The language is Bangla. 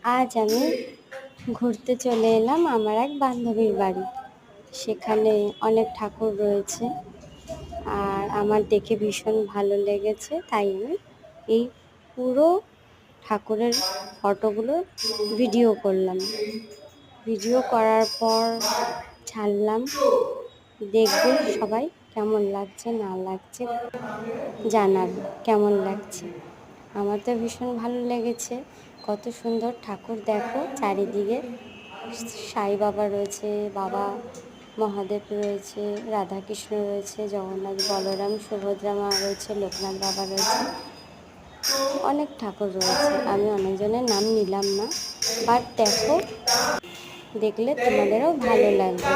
আজ আমি ঘুরতে চলে এলাম আমার এক বান্ধবীর বাড়ি। সেখানে অনেক ঠাকুর রয়েছে আর আমার দেখে ভীষণ ভালো লেগেছে, তাই আমি এই পুরো ঠাকুরের ফটোগুলো ভিডিও করলাম। ভিডিও করার পর ছাড়লাম, দেখবে সবাই কেমন লাগছে না লাগছে, জানাবে কেমন লাগছে। আমার তো ভীষণ ভালো লেগেছে। কত সুন্দর ঠাকুর দেখো চারিদিকে। সাই বাবা রয়েছে, বাবা মহাদেব রয়েছে, রাধাকৃষ্ণ রয়েছে, জগন্নাথ, বলরাম, সুভদ্রা মা রয়েছে, লোকনাথ বাবা রয়েছে, অনেক ঠাকুর রয়েছে। আমি অনেকজনের নাম নিলাম না, বাট দেখো, দেখলে তোমাদেরও ভালো লাগবে।